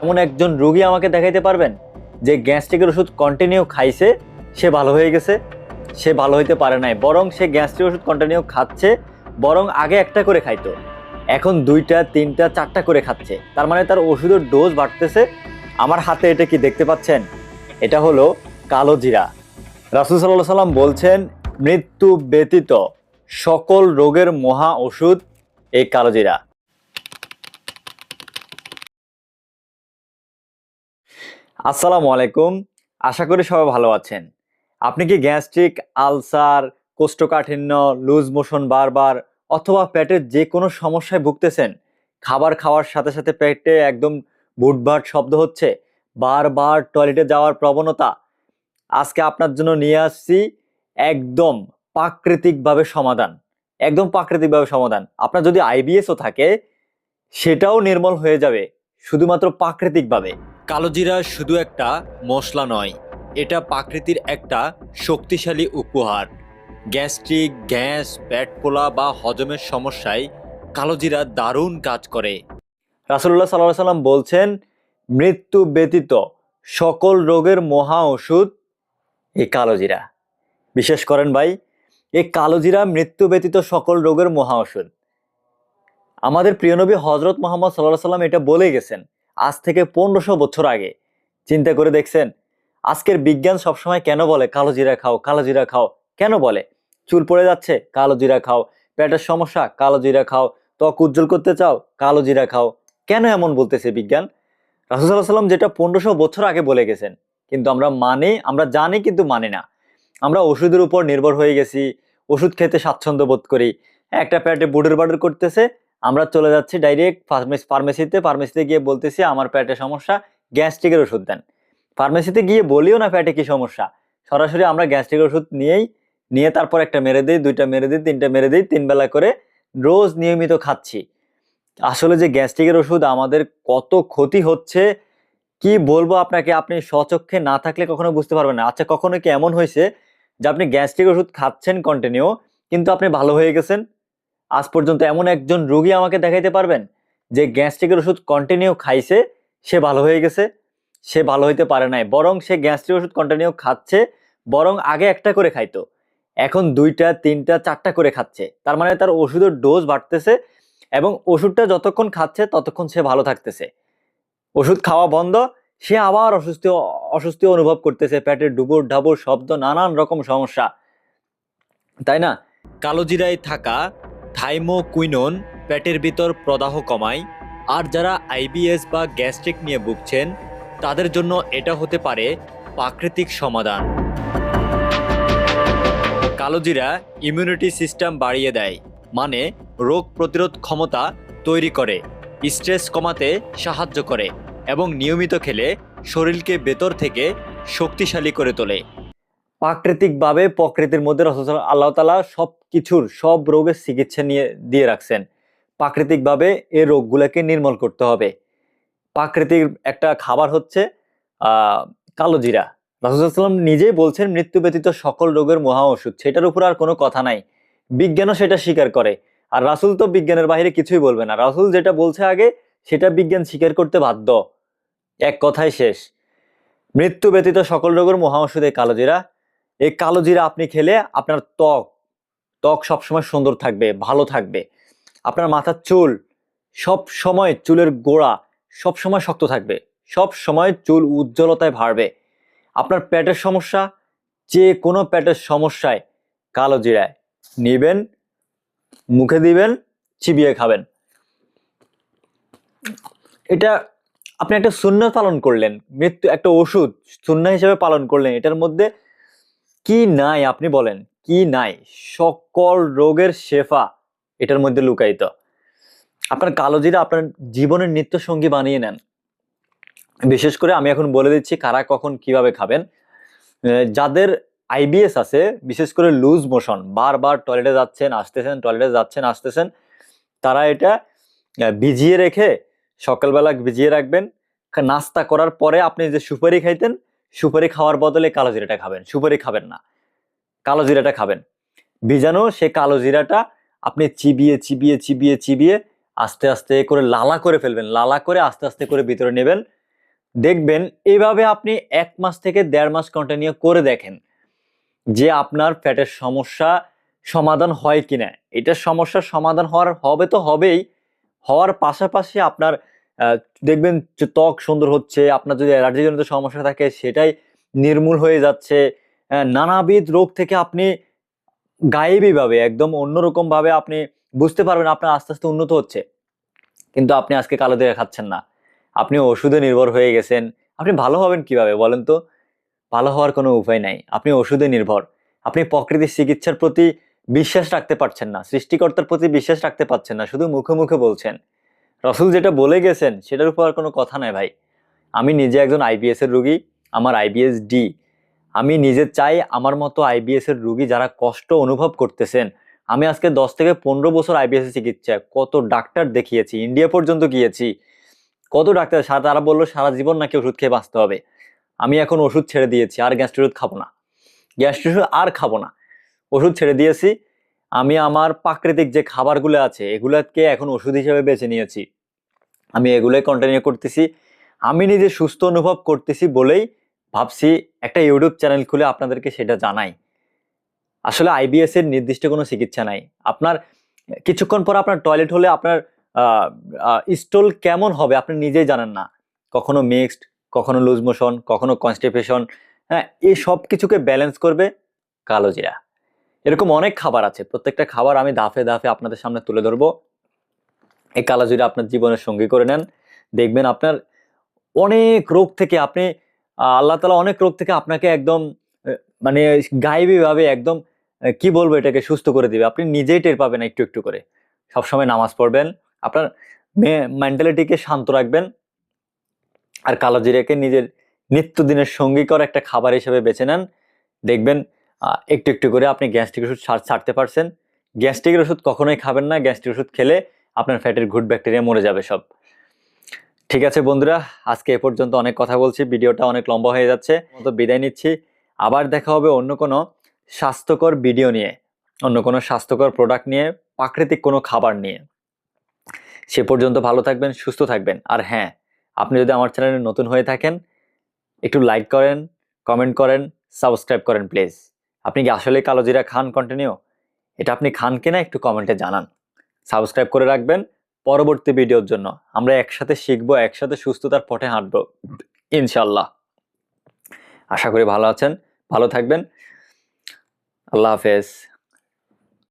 এমন একজন রোগী আমাকে দেখাইতে পারবেন যে গ্যাস্ট্রিকের ওষুধ কন্টিনিউ খাইছে, সে ভালো হয়ে গেছে? সে ভালো হইতে পারে নাই, বরং সে গ্যাস্ট্রিক ওষুধ কন্টিনিউ খাচ্ছে, বরং আগে একটা করে খাইতো, এখন দুইটা তিনটা চারটা করে খাচ্ছে। তার মানে তার ওষুধের ডোজ বাড়তেছে। আমার হাতে এটা কি দেখতে পাচ্ছেন? এটা হলো কালো জিরা। রাসূল সাল্লাল্লাহু আলাইহি সাল্লাম বলছেন, মৃত্যু ব্যতীত সকল রোগের মহা ওষুধ এই কালো জিরা। আসসালামু আলাইকুম, আশা করি সবাই ভালো আছেন। আপনি কি গ্যাস্ট্রিক, আলসার, কোষ্ঠকাঠিন্য, লুজ মোশন বারবার অথবা পেটের যে কোনো সমস্যায় ভুগতেছেন? খাবার খাওয়ার সাথে সাথে পেটে একদম ভুটভাট শব্দ হচ্ছে, বারবার টয়লেটে যাওয়ার প্রবণতা? আজকে আপনার জন্য নিয়ে আসছি একদম প্রাকৃতিকভাবে সমাধান। একদম প্রাকৃতিকভাবে সমাধান। আপনার যদি আইবিএসও থাকে, সেটাও নির্মূল হয়ে যাবে শুধুমাত্র প্রাকৃতিকভাবে। কালোজিরা শুধু একটা মশলা নয়, এটা প্রকৃতির একটা শক্তিশালী উপহার। গ্যাস্ট্রিক, গ্যাস, পেট ফোলা বা হজমের সমস্যায় কালোজিরা দারুণ কাজ করে। রাসূলুল্লাহ সাল্লাল্লাহু আলাইহি সাল্লাম বলছেন, মৃত্যু ব্যতীত সকল রোগের মহা ওষুধ এই কালোজিরা। বিশেষ করেন ভাই, এই কালোজিরা মৃত্যু ব্যতীত সকল রোগের মহা ওষুধ। আমাদের প্রিয় নবী হযরত মুহাম্মদ সাল্লাল্লাহু আলাইহি সাল্লাম এটা বলে গেছেন আজ থেকে 1500 বছর আগে। চিন্তা করে দেখছেন? আজকের বিজ্ঞান সবসময় কেন বলে কালো জিরা খাও, কালো জিরা খাও? কেন বলে? চুল পড়ে যাচ্ছে, কালো জিরা খাও। পেটের সমস্যা, কালো জিরা খাও। ত্বক উজ্জ্বল করতে চাও, কালো জিরা খাও। কেন এমন বলতেছে বিজ্ঞান? রাসূল সাল্লাল্লাহু আলাইহি সাল্লাম যেটা 1500 বছর আগে বলে গেছেন, কিন্তু আমরা মানি, আমরা জানি কিন্তু মানি না। আমরা ওষুধের উপর নির্ভর হয়ে গেছি, ওষুধ খেতে স্বাচ্ছন্দ্য বোধ করি। একটা পেটে বুডুর বাডুর করতেছে, আমরা চলে যাচ্ছি ডাইরেক্ট ফার্মেসিতে গিয়ে বলতেছি আমার পেটে সমস্যা, গ্যাস্ট্রিকের ওষুধ দেন। ফার্মেসিতে গিয়ে বলিও না পেটে কি সমস্যা, সরাসরি আমরা গ্যাস্ট্রিকের ওষুধ নিয়ে তারপর একটা মেরে দিই, দুইটা মেরে দিই, তিনটা মেরে দিই, 3 বেলা করে রোজ নিয়মিত খাচ্ছি। আসলে যে গ্যাস্ট্রিকের ওষুধ আমাদের কত ক্ষতি হচ্ছে কি বলবো আপনাকে, আপনি স্বচক্ষে না থাকলে কখনো বুঝতে পারবেন না। আচ্ছা, কখনো কি এমন হয়েছে যে আপনি গ্যাস্ট্রিক ওষুধ খাচ্ছেন কন্টিনিউ, কিন্তু আপনি ভালো হয়ে গেছেন? আজ পর্যন্ত এমন একজন রোগী আমাকে দেখাইতে পারবেন যে গ্যাস্ট্রিকের ওষুধ কন্টিনিউ খাইছে, সে ভালো হয়ে গেছে? সে ভালো হইতে পারে নাই, বরং সে গ্যাস্ট্রিক ওষুধ কন্টিনিউ খাচ্ছে, বরং আগে একটা করে খাইতো, এখন দুইটা তিনটা চারটা করে খাচ্ছে। তার মানে তার ওষুধের ডোজ বাড়তেছে, এবং ওষুধটা যতক্ষণ খাচ্ছে ততক্ষণ সে ভালো থাকতেছে। ওষুধ খাওয়া বন্ধ, সে আবার অসুস্থ অস্বস্তি অনুভব করতেছে, পেটে ডুবুর ঢাবুর শব্দ, নানান রকম সমস্যা, তাই না? কালোজিরায় থাকা থাইমোকুইনোন পেটের ভিতর প্রদাহ কমায়। আর যারা আইবিএস বা গ্যাস্ট্রিক নিয়ে ভুগছেন, তাদের জন্য এটা হতে পারে প্রাকৃতিক সমাধান। কালোজিরা ইমিউনিটি সিস্টেম বাড়িয়ে দেয়, মানে রোগ প্রতিরোধ ক্ষমতা তৈরি করে, স্ট্রেস কমাতে সাহায্য করে, এবং নিয়মিত খেলে শরীরকে ভেতর থেকে শক্তিশালী করে তোলে। প্রাকৃতিকভাবে প্রকৃতির মধ্যে আল্লাহ তাআলা সব কিছুর, সব রোগের চিকিৎসা দিয়ে রাখছেন। প্রাকৃতিকভাবে এই রোগগুলোকে নির্মূল করতে হবে। প্রাকৃতিক একটা খাবার হচ্ছে আহ কালোজিরা। রাসূল সাল্লাল্লাহু আলাইহি ওয়াসাল্লাম নিজেই বলছেন, মৃত্যু ব্যতীত সকল রোগের মহা ওষুধ। সেটার উপর আর কোনো কথা নাই। বিজ্ঞানও সেটা স্বীকার করে। আর রাসূল তো বিজ্ঞানের বাইরে কিছুই বলবে না। রাসূল যেটা বলছে আগে, সেটা বিজ্ঞান স্বীকার করতে বাধ্য। এক কথায় শেষ। মৃত্যু ব্যতীত সকল রোগের মহা ওষুধ এই কালোজিরা। এই কালোজিরা আপনি খেলে আপনার ত্বক সবসময় সুন্দর থাকবে, ভালো থাকবে। আপনার মাথার চুল, সব সময় চুলের গোড়া সব সময় শক্ত থাকবে, সব সময় চুল উজ্জ্বলতায় ভরবে। আপনার পেটের সমস্যা, যে কোনো পেটের সমস্যায় কালোজিরায় নিবেন, মুখে দিবেন, চিবিয়ে খাবেন। এটা আপনি একটা সুন্নাহ পালন করলেন, মৃত্যু একটা ওষুধ সুন্নাহ হিসেবে পালন করলেন। এটার মধ্যে কি নাই আপনি বলেন? কি নাই? সকল রোগের শেফা এটার মধ্যে লুকায়িত। আপনার কালোজিরা আপনার জীবনের নিত্য সঙ্গী বানিয়ে নেন। বিশেষ করে আমি এখন বলে দিচ্ছি কারা কখন কিভাবে খাবেন। যাদের আইবিএস আছে, বিশেষ করে লুজ মোশন, বারবার টয়লেটে যাচ্ছেন আসতেছেন, টয়লেটে যাচ্ছেন আসতেছেন, তারা এটা ভিজিয়ে রেখে, সকালবেলা ভিজিয়ে রাখবেন। নাস্তা করার পরে আপনি যে সুপারি খাইতেন, সুপারি খাওয়ার বদলে কালোজিরাটা খাবেন। সুপারি খাবেন না, কালোজিরাটা খাবেন। ভিজানো সে কালোজিরাটা আপনি চিবিয়ে চিবিয়ে চিবিয়ে চিবিয়ে আস্তে আস্তে করে লালা করে ফেলবেন। লালা করে আস্তে আস্তে করে ভিতরে নেবেন। দেখবেন এইভাবে আপনি 1 মাস থেকে 1.5 মাস কন্টিনিউ করে দেখেন যে আপনার ফ্যাটের সমস্যা সমাধান হয় কিনা। এটার সমস্যার সমাধান হবে তো হবেই, হওয়ার পাশাপাশি আপনার দেখবেন যে ত্বক সুন্দর হচ্ছে, আপনার যদি অ্যালার্জি জনিত সমস্যা থাকে সেটাই নির্মূল হয়ে যাচ্ছে, নানাবিধ রোগ থেকে আপনি গায়েবী ভাবে একদম অন্যরকম ভাবে আপনি বুঝতে পারবেন আপনার আস্তে আস্তে উন্নত হচ্ছে। কিন্তু আপনি আজকে কালো জিরা খাচ্ছেন না, আপনি ওষুধে নির্ভর হয়ে গেছেন। আপনি ভালো হবেন কিভাবে বলেন তো? ভালো হওয়ার কোনো উপায় নাই, আপনি ওষুধে নির্ভর। আপনি প্রকৃতির চিকিৎসার প্রতি বিশ্বাস রাখতে পারছেন না, সৃষ্টিকর্তার প্রতি বিশ্বাস রাখতে পারছেন না, শুধু মুখে মুখে বলছেন। রসুল যেটা বলে গেছেন সেটার উপর আর কোনো কথা নাই ভাই। আমি নিজে একজন আইবিএস এর রোগী, আমার আইবিএস ডি। আমি নিজে চাই আমার মতো আইবিএস এর রোগী যারা কষ্ট অনুভব করতেছেন, আমি আজকে 10 থেকে 15 বছর আইবিএস এর চিকিৎসা, কত ডাক্তার দেখিয়েছি, ইন্ডিয়া পর্যন্ত গিয়েছি, কত ডাক্তার, তারা বললো সারা জীবন নাকি ওষুধ খেয়ে বাঁচতে হবে। আমি এখন ওষুধ ছেড়ে দিয়েছি, আর গ্যাস্ট্রিক ওষুধ খাবো না, গ্যাস্ট্রিক ওষুধ আর খাবো না, ওষুধ ছেড়ে দিয়েছি। আমি আমার প্রাকৃতিক যে খাবারগুলো আছে এগুলাকে এখন ওষুধ হিসেবে বেছে নিয়েছি, আমি এগুলোই কন্টিনিউ করতেছি। আমি নিজে সুস্থ অনুভব করতেছি বলেই ভাবছি একটা ইউটিউব চ্যানেল খুলে আপনাদেরকে সেটা জানাই। আসলে আইবিএস এর নির্দিষ্ট কোনো চিকিৎসা নাই। আপনার কিছুক্ষণ পর আপনার টয়লেট হলে আপনার স্টোল কেমন হবে আপনি নিজেই জানেন না, কখনো মিক্সড, কখনো লুজ মোশন, কখনো কনস্টিপেশন। হ্যাঁ, এই সব কিছুকে ব্যালেন্স করবে কালো জিরা। এরকম অনেক খাবার আছে, প্রত্যেকটা খাবার আমি ধাপে ধাপে আপনাদের সামনে তুলে ধরবো। এই কালো জিরা আপনার জীবনের সঙ্গী করে নেন, দেখবেন আপনার অনেক রোগ থেকে আপনি আল্লাহ তাআলা অনেক রোগ থেকে আপনাকে একদম মানে গায়েবী ভাবে একদম কি বলবো এটাকে সুস্থ করে দিবে। আপনি নিজেই টের পাবেন একটু একটু করে। সবসময় নামাজ পড়বেন, আপনার মেন্টালিটিকে শান্ত রাখবেন, আর কালো জিরাকে নিজের নিত্যদিনের সঙ্গীকর একটা খাবার হিসেবে বেছে নেন। দেখবেন একটু একটু করে আপনি গ্যাস্ট্রিক ওষুধ ছাড়তে পারছেন। গ্যাস্ট্রিকের ওষুধ কখনোই খাবেন না, গ্যাস্ট্রিক ওষুধ খেলে আপনার ফ্যাটের গুড ব্যাকটেরিয়া মরে যাবে সব। ঠিক আছে বন্ধুরা, আজকে এ পর্যন্ত অনেক কথা বলছি, ভিডিওটা অনেক লম্বা হয়ে যাচ্ছে, তো বিদায় নিচ্ছি। আবার দেখা হবে অন্য কোনো স্বাস্থ্যকর ভিডিও নিয়ে, অন্য কোনো স্বাস্থ্যকর প্রোডাক্ট নিয়ে, প্রাকৃতিক কোনো খাবার নিয়ে। সে পর্যন্ত ভালো থাকবেন, সুস্থ থাকবেন। আর হ্যাঁ, আপনি যদি আমার চ্যানেলে নতুন হয়ে থাকেন একটু লাইক করেন, কমেন্ট করেন, সাবস্ক্রাইব করেন প্লিজ। আপনি কি আসলে কালো জিরা খান কন্টিনিউ? এটা আপনি খান কিনা একটু কমেন্টে জানান। সাবস্ক্রাইব করে রাখবেন পরবর্তী ভিডিওর জন্য। আমরা একসাথে শিখবো, একসাথে সুস্থতার পথে হাঁটবো ইনশাল্লাহ। আশা করি ভালো আছেন, ভালো থাকবেন। আল্লাহ হাফেজ।